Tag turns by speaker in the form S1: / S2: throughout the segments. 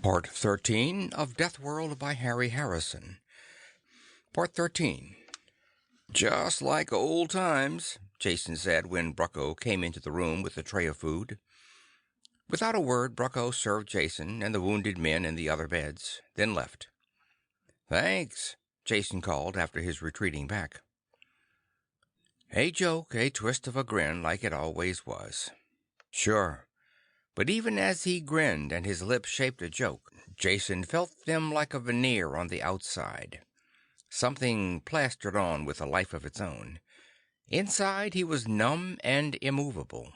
S1: Part 13 of Deathworld by Harry Harrison. Part 13. "Just like old times," Jason said when Brucko came into the room with a tray of food. Without a word, Brucko served Jason and the wounded men in the other beds, then left. "Thanks," Jason called after his retreating back. A joke, a twist of a grin like it always was. Sure. But even as he grinned and his lips shaped a joke, Jason felt them like a veneer on the outside. Something plastered on with a life of its own. Inside he was numb and immovable.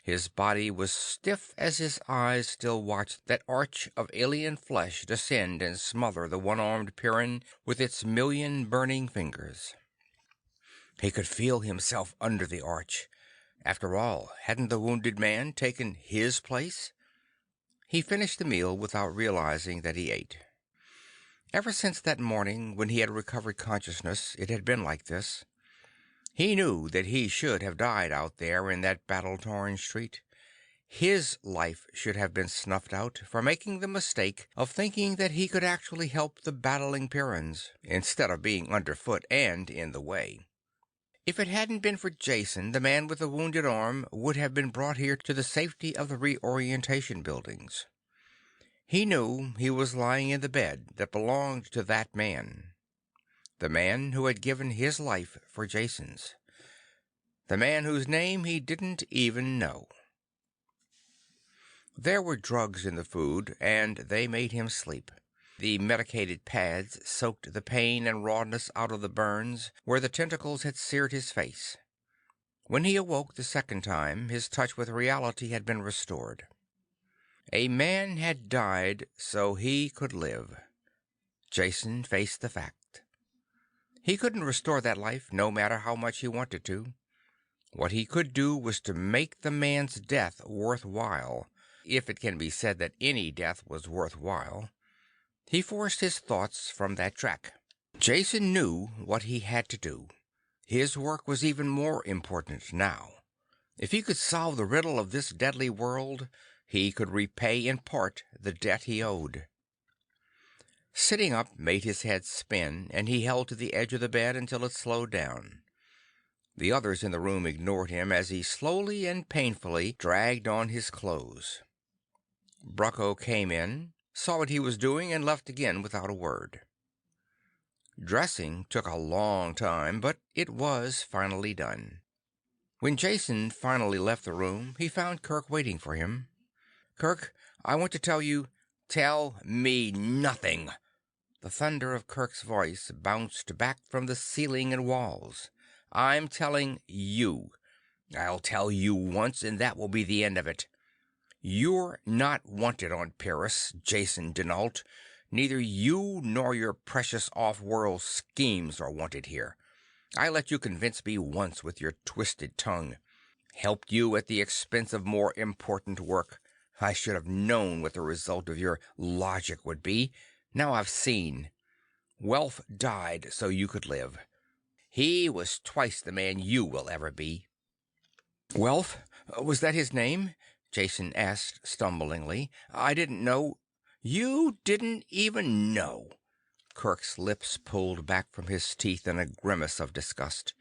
S1: His body was stiff as his eyes still watched that arch of alien flesh descend and smother the one-armed Pyrrian with its million burning fingers. He could feel himself under the arch. After all, hadn't the wounded man taken his place? He finished the meal without realizing that he ate. Ever since that morning when he had recovered consciousness, it had been like this. He knew that he should have died out there in that battle-torn street. His life should have been snuffed out for making the mistake of thinking that he could actually help the battling Pyrrians, instead of being underfoot and in the way. If it hadn't been for Jason, the man with the wounded arm would have been brought here to the safety of the reorientation buildings. He knew he was lying in the bed that belonged to that man. The man who had given his life for Jason's. The man whose name he didn't even know. There were drugs in the food, and they made him sleep. The medicated pads soaked the pain and rawness out of the burns where the tentacles had seared his face. When he awoke the second time, his touch with reality had been restored. A man had died so he could live. Jason faced the fact. He couldn't restore that life, no matter how much he wanted to. What he could do was to make the man's death worthwhile, if it can be said that any death was worthwhile. He forced his thoughts from that track. Jason knew what he had to do. His work was even more important now. If he could solve the riddle of this deadly world, he could repay in part the debt he owed. Sitting up made his head spin, and he held to the edge of the bed until it slowed down. The others in the room ignored him as he slowly and painfully dragged on his clothes. Brucko came in, saw what he was doing, and left again without a word. Dressing took a long time, but it was finally done. When Jason finally left the room, he found Kirk waiting for him. "Kirk, I want to tell you—" "Tell me nothing!" The thunder of Kirk's voice bounced back from the ceiling and walls. "I'm telling you. I'll tell you once, and that will be the end of it. You're not wanted on Pyrrus, Jason dinAlt. Neither you nor your precious off-world schemes are wanted here. I let you convince me once with your twisted tongue. Helped you at the expense of more important work. I should have known what the result of your logic would be. Now I've seen. Welf died so you could live. He was twice the man you will ever be." "Welf? Was that his name?" Jason asked stumblingly. "I didn't know—" "You didn't even know." Kirk's lips pulled back from his teeth in a grimace of disgust.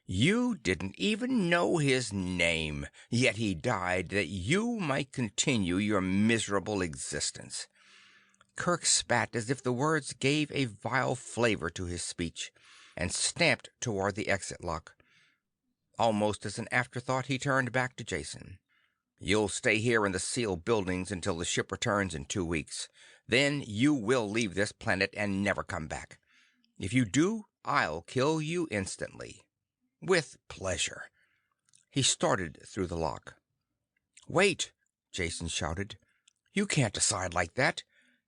S1: "You didn't even know his name, yet he died that you might continue your miserable existence." Kirk spat as if the words gave a vile flavor to his speech, and stamped toward the exit lock. Almost as an afterthought, he turned back to Jason. "You'll stay here in the sealed buildings until the ship returns in 2 weeks. Then you will leave this planet and never come back. If you do, I'll kill you instantly." "With pleasure." He started through the lock. "Wait!" Jason shouted. "You can't decide like that.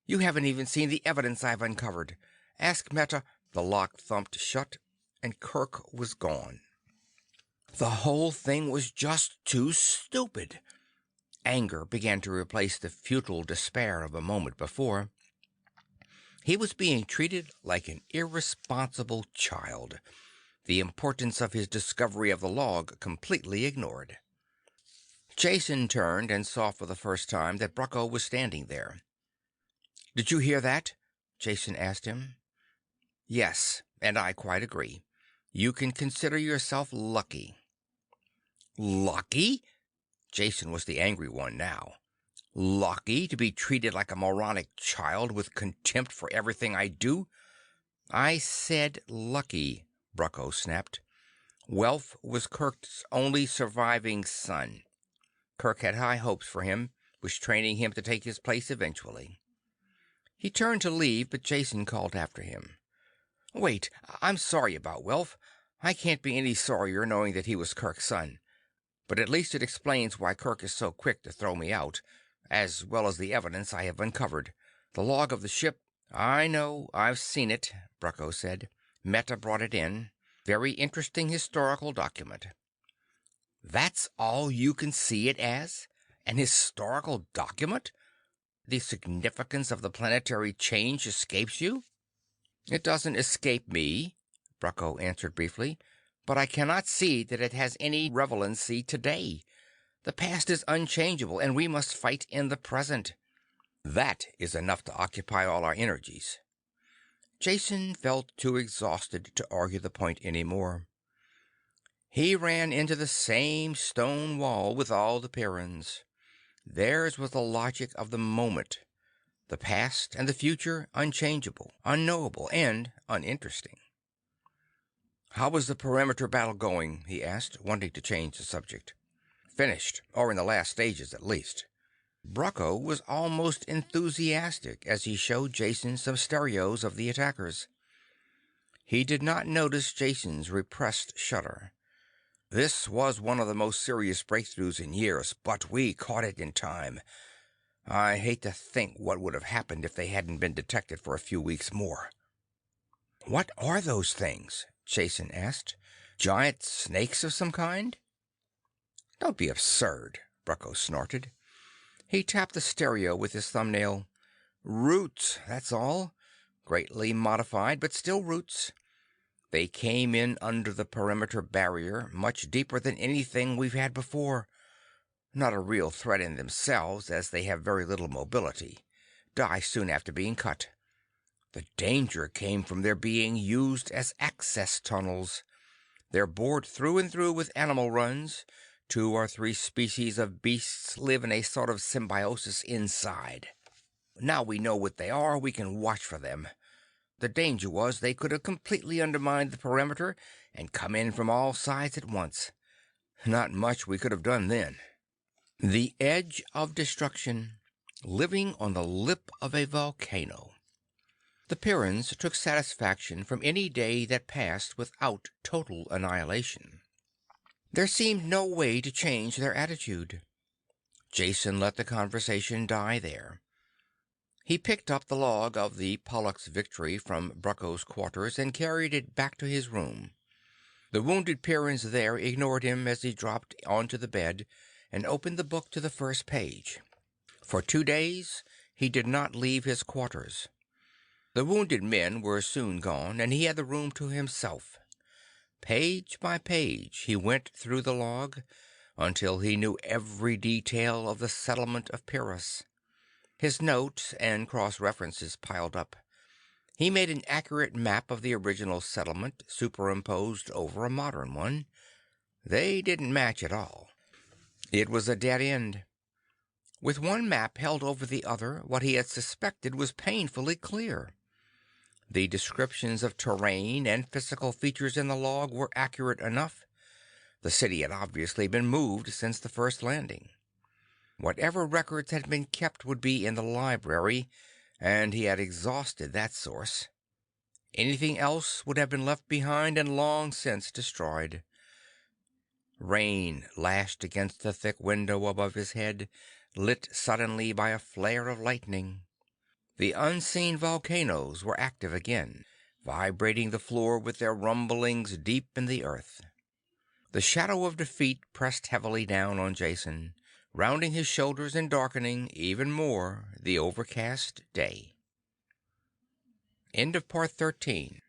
S1: You haven't even seen the evidence I've uncovered. Ask Meta—" The lock thumped shut, and Kirk was gone. The whole thing was just too stupid. Anger began to replace the futile despair of a moment before. He was being treated like an irresponsible child, the importance of his discovery of the log completely ignored. Jason turned and saw for the first time that Brucko was standing there. Did you hear that? Jason asked him. Yes, and I quite agree. You can consider yourself lucky. Lucky? Jason was the angry one now. Lucky to be treated like a moronic child with contempt for everything I do? I said lucky, Brucko snapped. Welf was Kirk's only surviving son. Kirk had high hopes for him, was training him to take his place eventually. He turned to leave, but Jason called after him. Wait, I'm sorry about Welf. I can't be any sorrier knowing that he was Kirk's son. But at least it explains why Kirk is so quick to throw me out, as well as the evidence I have uncovered. The log of the ship. I know, I've seen it, Brucko said. Meta brought it in. Very interesting historical document. That's all you can see it as? An historical document? The significance of the planetary change escapes you? It doesn't escape me, Brucko answered briefly, but I cannot see that it has any relevancy today. The past is unchangeable, and we must fight in the present. That is enough to occupy all our energies. Jason felt too exhausted to argue the point any more. He ran into the same stone wall with all the Pyrrians. Theirs was the logic of the moment. The past and the future unchangeable, unknowable, and uninteresting. How was the perimeter battle going? He asked, wanting to change the subject. Finished, or in the last stages at least. Brucko was almost enthusiastic as he showed Jason some stereos of the attackers. He did not notice Jason's repressed shudder. This was one of the most serious breakthroughs in years, but we caught it in time. I hate to think what would have happened if they hadn't been detected for a few weeks more. What are those things? Jason asked. Giant snakes of some kind? Don't be absurd, Brucko snorted. He tapped the stereo with his thumbnail. Roots, that's all. Greatly modified, but still roots. They came in under the perimeter barrier, much deeper than anything we've had before. Not a real threat in themselves, as they have very little mobility. Die soon after being cut. The danger came from their being used as access tunnels. They're bored through and through with animal runs. 2 or 3 species of beasts live in a sort of symbiosis inside. Now we know what they are, we can watch for them. The danger was they could have completely undermined the perimeter and come in from all sides at once. Not much we could have done then. The edge of destruction, living on the lip of a volcano. The Pyrrians took satisfaction from any day that passed without total annihilation. There seemed no way to change their attitude. Jason let the conversation die there. He picked up the log of the Pollux victory from Brucko's quarters and carried it back to his room. The wounded Pyrrians there ignored him as he dropped onto the bed and opened the book to the first page. For 2 days he did not leave his quarters. The wounded men were soon gone, and he had the room to himself. Page by page he went through the log, until he knew every detail of the settlement of Pyrrus. His notes and cross-references piled up. He made an accurate map of the original settlement, superimposed over a modern one. They didn't match at all. It was a dead end. With one map held over the other, what he had suspected was painfully clear. The descriptions of terrain and physical features in the log were accurate enough. The city had obviously been moved since the first landing. Whatever records had been kept would be in the library, and he had exhausted that source. Anything else would have been left behind and long since destroyed. Rain lashed against the thick window above his head, lit suddenly by a flare of lightning. The unseen volcanoes were active again, vibrating the floor with their rumblings deep in the earth. The shadow of defeat pressed heavily down on Jason, rounding his shoulders and darkening even more the overcast day. End of Part 13.